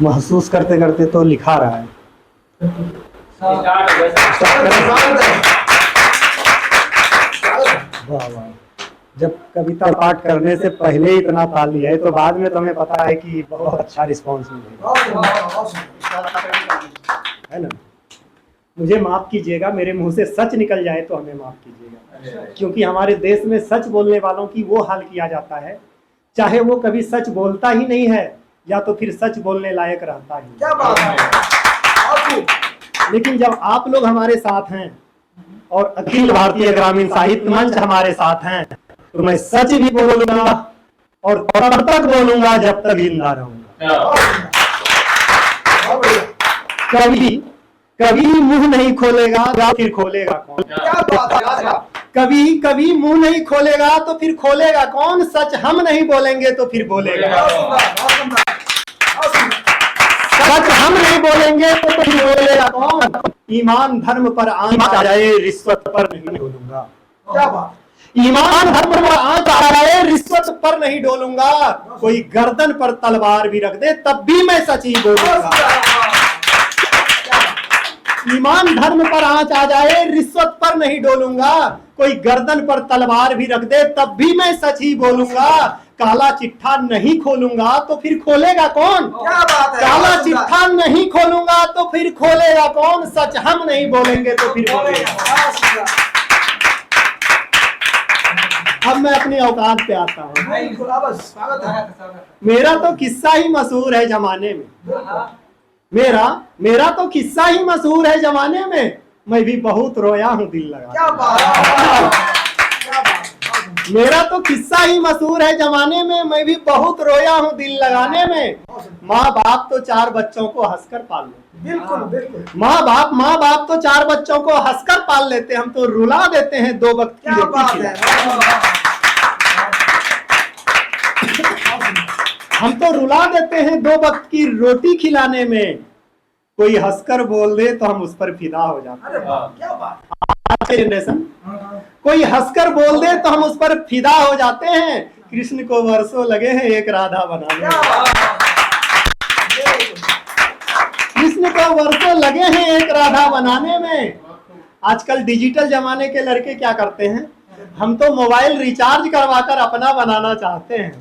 महसूस करते करते तो लिखा रहा है। वाह वाह, जब कविता पाठ करने से पहले इतना ताली है तो बाद में तुम्हें पता है कि बहुत अच्छा रिस्पॉन्स मिलेगा, है ना। मुझे माफ कीजिएगा, मेरे मुंह से सच निकल जाए तो हमें माफ कीजिएगा, क्योंकि हमारे देश में सच बोलने वालों की वो हाल किया जाता है, चाहे वो कभी सच बोलता ही नहीं है या तो फिर सच बोलने लायक रहता ही। क्या बात है। लेकिन जब आप लोग हमारे साथ हैं और अखिल भारतीय ग्रामीण साहित्य मंच हमारे साथ हैं तो मैं सच भी बोलूंगा और तब तक बोलूंगा जब तक जिंदा रहूंगा। कभी कभी मुंह नहीं खोलेगा फिर खोलेगा कौन? कभी कभी मुंह नहीं खोलेगा तो फिर खोलेगा कौन? सच हम नहीं बोलेंगे तो फिर बोलेगा, सच हम नहीं बोलेंगे तो फिर बोलेगा कौन? ईमान धर्म पर आंच आ जाए रिश्वत पर नहीं डोलूंगा। क्या बात। ईमान धर्म पर आंच आ जाए रिश्वत पर नहीं डोलूंगा, कोई गर्दन पर तलवार भी रख दे तब भी मैं सच ही बोलूंगा। ईमान धर्म पर आंच आ जाए रिश्वत पर नहीं डोलूंगा, कोई गर्दन पर तलवार भी रख दे तब भी मैं सच ही बोलूंगा। काला चिट्ठा नहीं खोलूंगा तो फिर खोलेगा कौन? क्या बात है। काला चिट्ठा नहीं खोलूंगा तो फिर खोलेगा कौन? सच हम नहीं बोलेंगे तो फिर बोलेगा। अब मैं अपनी औकात पे आता हूँ। मेरा तो किस्सा ही मशहूर है जमाने में, मेरा तो किस्सा ही मशहूर है जमाने में, मैं भी बहुत रोया हूँ दिल लगा। क्या बात। मेरा तो किस्सा ही मशहूर है जमाने में, मैं भी बहुत रोया हूँ दिल लगाने में। माँ बाप तो 4 बच्चों को हंसकर पाल लेते। बिल्कुल बिल्कुल। माँ बाप तो 4 बच्चों को हंसकर पाल लेते, हम तो रुला देते हैं 2 वक्त की रोटी। हम तो रुला देते हैं 2 वक्त की रोटी खिलाने में, कोई हंसकर बोल दे तो हम उस पर फिदा हो जाते हैं। क्या बात। आज के जनरेशन कोई हंसकर बोल दे तो हम उस पर फिदा हो जाते हैं। कृष्ण को वर्षों लगे हैं एक राधा बनाने में, कृष्ण को वर्षों लगे हैं एक राधा बनाने में। आजकल डिजिटल जमाने के लड़के क्या करते हैं, हम तो मोबाइल रिचार्ज करवाकर अपना बनाना चाहते हैं,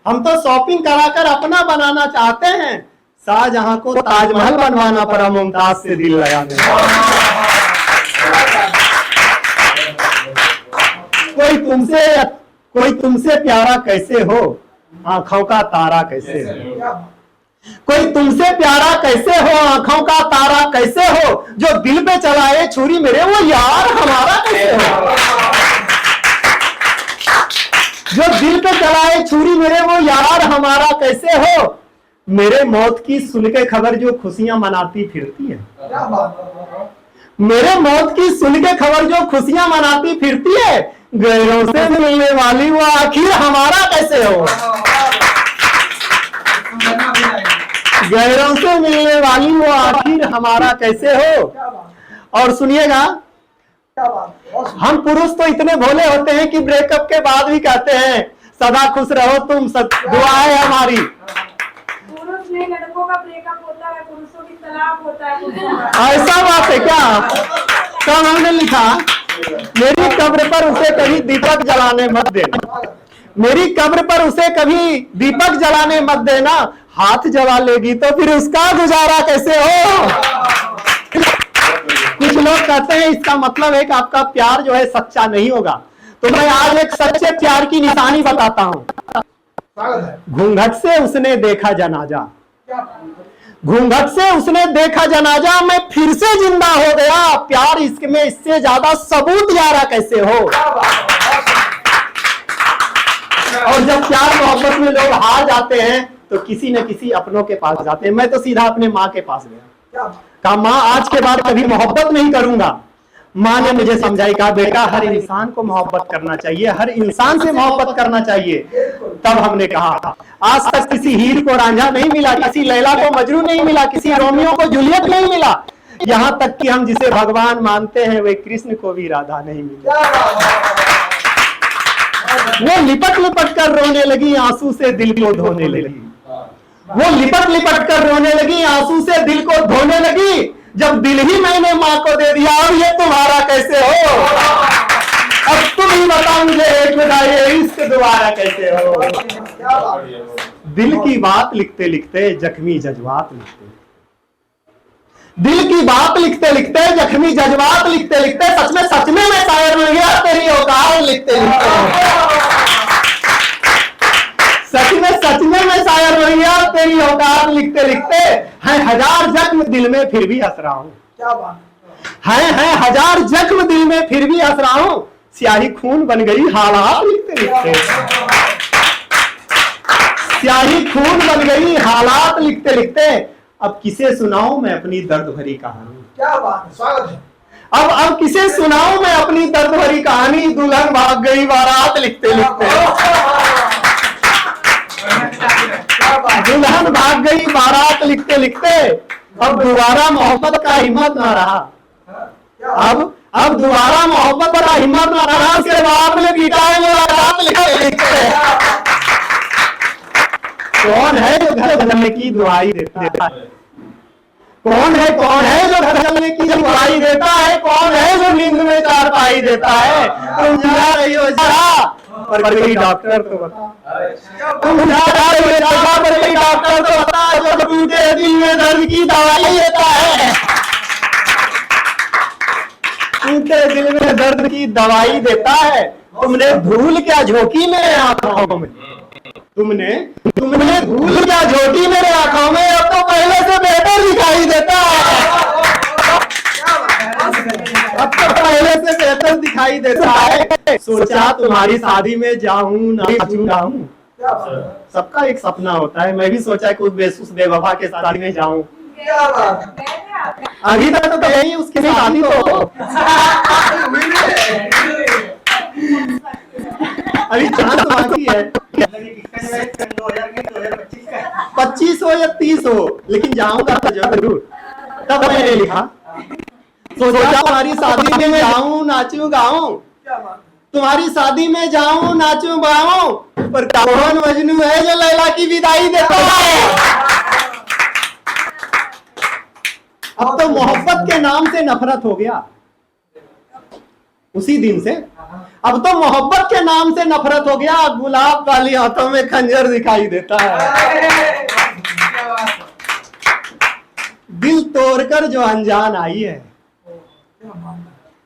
हम तो शॉपिंग कराकर अपना बनाना चाहते हैं। शाहजहां को ताजमहल बनवाना पड़ा मुमताज से दिल लगाने। कोई तुमसे प्यारा कैसे हो, आंखों का तारा कैसे हो। कोई तुमसे प्यारा कैसे हो, आंखों का तारा कैसे हो, जो दिल पे चलाए छुरी मेरे वो यार हमारा कैसे हो। जो दिल पे चलाए छुरी मेरे वो यार हमारा कैसे हो। मेरे मौत की सुन के खबर जो खुशियां मनाती फिरती है, मेरे मौत की सुन के खबर जो खुशियां मनाती फिरती है, गैरों से मिलने वाली वो आखिर हमारा कैसे हो। गैरों से मिलने वाली वो आखिर हमारा कैसे हो। और सुनिएगा, हम पुरुष तो इतने भोले होते हैं कि ब्रेकअप के बाद भी कहते हैं सदा खुश रहो तुम, दुआ है हमारी। पुरुष नहीं, लड़कों का ब्रेकअप होता है, पुरुषों की तलाक होता है। ऐसा बात है क्या? तब हमने लिखा मेरी कब्र पर उसे कभी दीपक जलाने मत देना, मेरी कब्र पर उसे कभी दीपक जलाने मत देना, हाथ जला लेगी तो फिर उसका गुजारा कैसे हो। कुछ लोग कहते हैं इसका मतलब है कि आपका प्यार जो है सच्चा नहीं होगा, तो मैं आज एक सच्चे प्यार की निशानी बताता हूँ। घूंघट से उसने देखा जनाजा, घूंघट से उसने देखा जनाजा, मैं फिर से जिंदा हो गया, प्यार इसमें इससे ज्यादा सबूत यारा कैसे हो। और जब प्यार मोहब्बत में लोग हार जाते हैं तो किसी न किसी अपनों के पास जाते हैं। मैं तो सीधा अपने माँ के पास गया, कहा माँ आज के बाद कभी मोहब्बत नहीं करूंगा। माँ ने मुझे समझाई, कहा बेटा हर इंसान को मोहब्बत करना चाहिए, हर इंसान से मोहब्बत करना चाहिए। तब हमने कहा आज तक किसी हीर को रांझा नहीं मिला, किसी लैला को मजनू नहीं मिला, किसी रोमियो को जूलियट नहीं मिला, यहाँ तक कि हम जिसे भगवान मानते हैं वे कृष्ण को भी राधा नहीं मिला। वो लिपट लिपट कर रोने लगी, आंसू से दिल को धोने लगी। वो लिपट लिपट कर रोने लगी, आंसू से दिल को धोने लगी। जब दिल ही मैंने माँ को दे दिया, अब ये तुम्हारा कैसे हो? अब तुम ही बताओ मुझे एक खुदा, ये इश्क दोबारा कैसे हो? दिल की बात लिखते लिखते जख्मी जज्बात लिखते, दिल की बात लिखते लिखते जख्मी जज्बात लिखते लिखते सच में मैं शायर बन गया तेरी औकात लिखते लिखते। सच में मैं शायर बन गया तेरी औकात लिखते लिखते। है हजार जख्म दिल में फिर भी हंस रहा हूँ, क्या बात है हजार जख्म दिल में फिर भी हंस रहा हूँ। स्याही खून बन गई हालात लिखते लिखते, स्याही खून बन गई हालात लिखते लिखते। अब किसे सुनाऊं मैं अपनी दर्द भरी कहानी? क्या बात है, स्वागत है। अब किसे सुनाऊं मैं अपनी दर्द भरी कहानी? दुल्हन भाग गई बारात लिखते लिखते, दुल्हन भाग गई बारात लिखते लिखते। अब दोबारा मोहब्बत का हिम्मत ना रहा, अब दोबारा मोहब्बत का हिम्मत ना रहा। उसके बाद में बिताए मुलाकात लिखते लिखते। कौन है जो घर बदलने की दुआई देता है? कौन है जो घर बदलने की दुआई देता है? कौन है जो नींद में चारपाई देता है? तुम जा रही हो जरा, पर कोई डॉक्टर तो बता। तुम जा रही हो जरा, पर कोई डॉक्टर तो बता, जो टूटे दिल में दर्द की दवाई देता है। टूटे दिल में दर्द की दवाई देता है। तुमने धूल क्या झोंकी मेरे आंखों में, तुमने धूल क्या झोंकी मेरे आंखों में। अब तो पहले से बेहतर दिखाई देता है, अब तो पहले से बेहतर दिखाई देता है। सोचा तुम्हारी शादी में जाऊं नाचूं गाऊं, सबका एक सपना होता है। मैं भी सोचा कि उस बेवफा के शादी में जाऊं। क्या बात है, अभी तक तो यही उसकी शादी हो, अभी चांस बाकी है। 25 हो या 30 हो, लेकिन जाऊंगा तो जरूर। तब मैंने लिखा, सोचा तुम्हारी शादी में जाऊं नाचूं गाऊं, तुम्हारी शादी में जाऊं नाचूं गाऊं, पर कौन मजनू है जो लैला की विदाई देता है? अब तो मोहब्बत के नाम से नफरत हो गया उसी दिन से। अब तो मोहब्बत के नाम से नफरत हो गया। गुलाब वाली हाथों में खंजर दिखाई देता है। दिल तोड़कर जो अनजान आई है,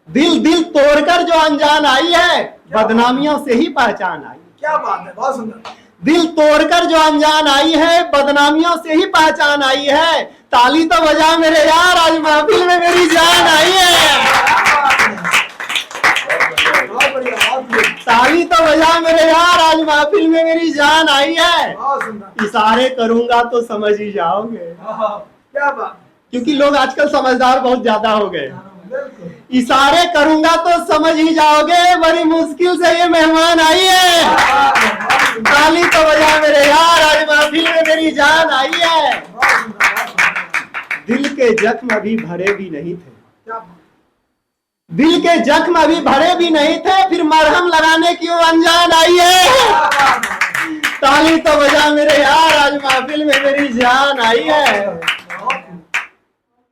दिल तोड़कर जो अनजान आई है, बदनामियों से ही पहचान आई। क्या बात है, बहुत सुंदर। दिल तोड़कर जो अनजान आई है, बदनामियों से ही पहचान आई है। ताली तो बजा मेरे यार, आज महफिल में मेरी जान आई है। ताली तो बजा मेरे यार, आज महफिल में मेरी जान आई है। इशारे करूंगा तो समझ ही जाओगे। क्या बात, क्योंकि लोग आजकल समझदार बहुत ज्यादा हो गए। इशारे करूंगा तो समझ ही जाओगे, बड़ी मुश्किल से ये मेहमान आई है। ताली तो बजा मेरे यार, आज महफिल में मेरी जान आई है। दिल के जख्म अभी भरे भी नहीं थे, दिल के जख्म अभी भरे भी नहीं थे, फिर मरहम लगाने क्यों अनजान आई है। ताली तो बजा मेरे यार, आज महफिल में मेरी जान आई है।